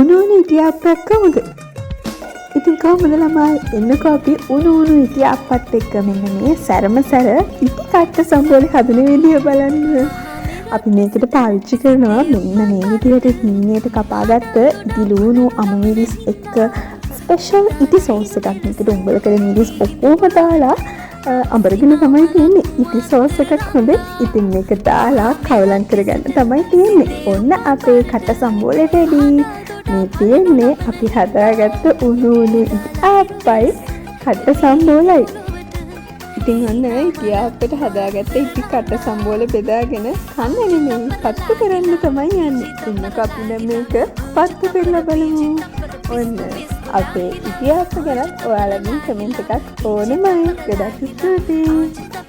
උණු ඉටිආප්පයක් කමුද? ඉතින් කොහොමද ළමයි? එන්නකෝ අපි උණු ඉටිආප්පත් එක්ක මෙන්න මේ සැරම සැර ඉටි කට්ට සම්බෝලේ හදන විදිය බලන්න. අපි මේකට පාවිච්චි කරනවා මෙන්න මේ විදිහට හීනයට කපාගත්ත ඉටි ලුණු අමමිරිස් එක්ක ස්පෙෂල් ඉටි සෝස් එකක්. මේකට උඹලකට මිරිස් ඔක්කොම දාලා අඹරගෙන තමයි තියෙන්නේ. ඉටි සෝස් එකක් හොඳ. ඉතින් මේක දාලා කවලම් කරගන්න තමයි තියෙන්නේ. ඔන්න අපේ කට සම්බෝලේ රෙඩි. මේ තියෙන්නේ අපි හදාගත්ත උණු ඉටිආප්පයි කට සම්බෝලයි. ඉතින් ඔන්න ඉටිආප්පට හදාගත්ත ඉටි කට සම්බෝල බෙදාගෙන කන්න නෙමෙයි පත්තු කරන්න තමයි යන්නේ. ඉන්නක අපි දැන් මේක පත්තු කරලා බලමු. ඔන්න අපේ ඉටිආප්ප ගැන ඔයාලගෙන් කමෙන්ට් එකක් ඕනෙමයි. ගොඩක් ස්තුතියි.